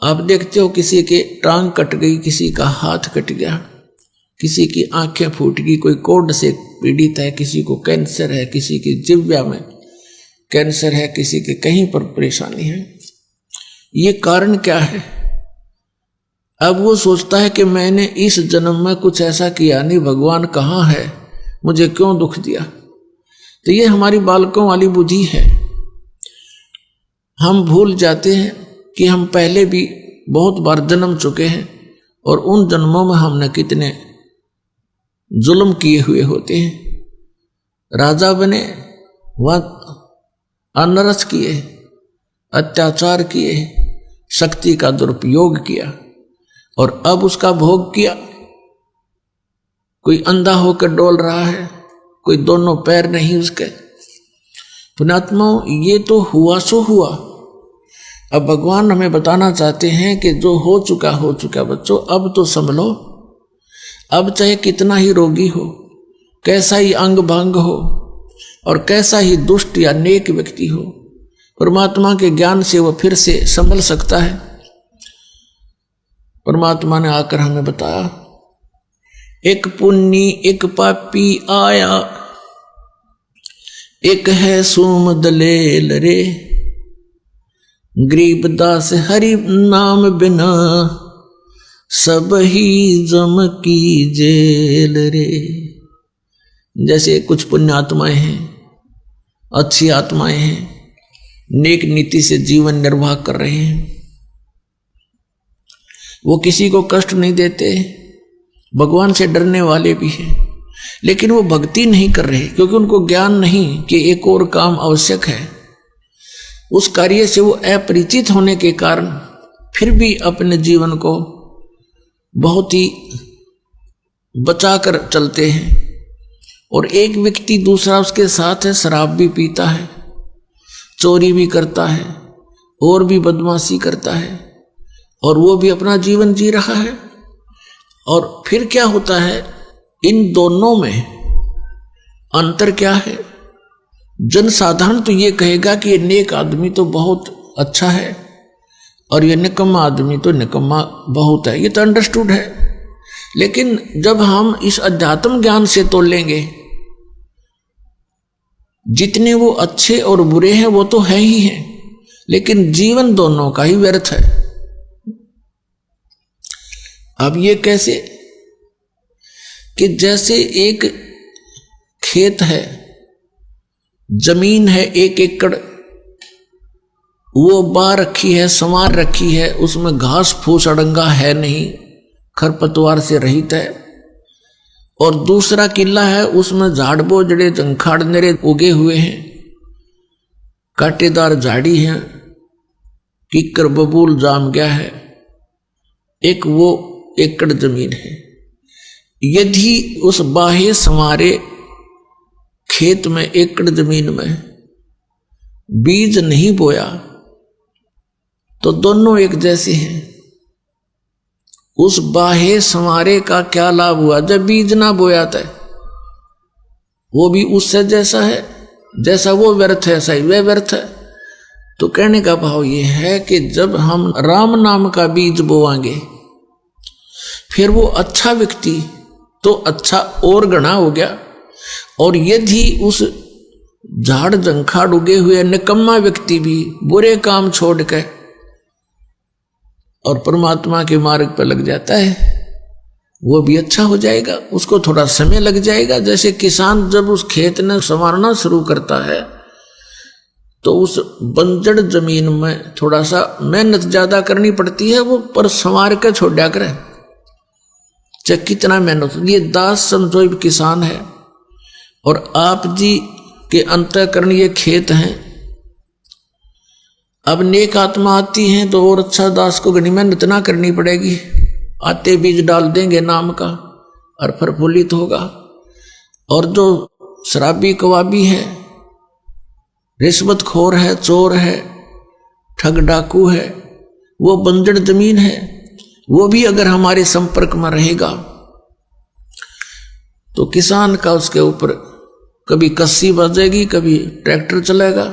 आप देखते हो किसी के टांग कट गई, किसी का हाथ कट गया, किसी की आंखें फूट गई, कोई कोढ़ से पीड़ित है, किसी को कैंसर है, किसी की जिह्वा में कैंसर है, किसी के कहीं पर परेशानी है। ये कारण क्या है? अब वो सोचता है कि मैंने इस जन्म में कुछ ऐसा किया नहीं, भगवान कहाँ है, मुझे क्यों दुख दिया। तो ये हमारी बालकों वाली बुद्धि है। हम भूल जाते हैं कि हम पहले भी बहुत बार जन्म चुके हैं और उन जन्मों में हमने कितने जुल्म किए हुए होते हैं। राजा बने, वह अनरस किए, अत्याचार किए, शक्ति का दुरुपयोग किया और अब उसका भोग किया। कोई अंधा होकर डोल रहा है, कोई दोनों पैर नहीं उसके। पुण्यात्माओं, ये तो हुआ सो हुआ। अब भगवान हमें बताना चाहते हैं कि जो हो चुका बच्चों, अब तो संभलो। अब चाहे कितना ही रोगी हो, कैसा ही अंग भंग हो और कैसा ही दुष्ट या नेक व्यक्ति हो, परमात्मा के ज्ञान से वह फिर से संभल सकता है। परमात्मा ने आकर हमें बताया, एक पुण्य एक पापी आया, एक है सूम दलेल रे, गरीबदास हरि नाम बिना सब ही जम की जेल रे। जैसे कुछ पुण्य आत्माएं हैं, अच्छी आत्माएं हैं, नेक नीति से जीवन निर्वाह कर रहे हैं, वो किसी को कष्ट नहीं देते, भगवान से डरने वाले भी हैं, लेकिन वो भक्ति नहीं कर रहे क्योंकि उनको ज्ञान नहीं कि एक और काम आवश्यक है। उस कार्य से वो अपरिचित होने के कारण फिर भी अपने जीवन को बहुत ही बचाकर चलते हैं। और एक व्यक्ति दूसरा उसके साथ है, शराब भी पीता है, चोरी भी करता है और भी बदमाशी करता है और वो भी अपना जीवन जी रहा है। और फिर क्या होता है, इन दोनों में अंतर क्या है? जनसाधारण तो ये कहेगा कि ये नेक आदमी तो बहुत अच्छा है और ये निकम्मा आदमी तो निकम्मा बहुत है, ये तो अंडरस्टूड है। लेकिन जब हम इस अध्यात्म ज्ञान से तोलेंगे, जितने वो अच्छे और बुरे हैं वो तो है ही हैं, लेकिन जीवन दोनों का ही व्यर्थ है। अब ये कैसे कि जैसे एक खेत है, जमीन है 1 एकड़, वो बा रखी है, संवार रखी है, उसमें घास फूस अड़ंगा है नहीं, खरपतवार से रहित है। और दूसरा किला है, उसमें झाड़ बोझड़े जंखाड़ नेरे उगे हुए हैं, कांटेदार झाड़ी है, किक्कर बबूल जाम गया है। एक वो एकड़ जमीन है। यदि उस बाहे संवारे खेत में, एकड़ जमीन में बीज नहीं बोया तो दोनों एक जैसे हैं। उस बाहे संवारे का क्या लाभ हुआ जब बीज ना बोया था? वो भी उससे जैसा है, जैसा वो व्यर्थ है ऐसा ही वह व्यर्थ है। तो कहने का भाव ये है कि जब हम राम नाम का बीज बोवांगे, फिर वो अच्छा व्यक्ति तो अच्छा और गणा हो गया। और यदि उस झाड़ जंखाड़ उगे हुए निकम्मा व्यक्ति भी बुरे काम छोड़ के और परमात्मा के मार्ग पर लग जाता है, वो भी अच्छा हो जाएगा। उसको थोड़ा समय लग जाएगा। जैसे किसान जब उस खेत ने संवारना शुरू करता है तो उस बंजर जमीन में थोड़ा सा मेहनत ज्यादा करनी पड़ती है, वो पर संवार के छोड़ दिया करे, चाहे कितना मेहनत। ये दास समझो किसान है और आप जी के अंतःकरण ये खेत हैं। अब नेक आत्मा आती है तो और अच्छा दास को घनी मेहनत ना करनी पड़ेगी, आते बीज डाल देंगे नाम का और प्रफुल्लित होगा। और जो शराबी कवाबी है, रिश्वतखोर है, चोर है, ठग डाकू है, वो बंजर जमीन है, वो भी अगर हमारे संपर्क में रहेगा तो किसान का उसके ऊपर कभी कस्सी बजेगी, कभी ट्रैक्टर चलेगा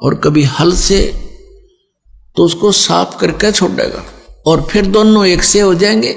और कभी हल से तो उसको साफ करके छोड़ेगा और फिर दोनों एक से हो जाएंगे।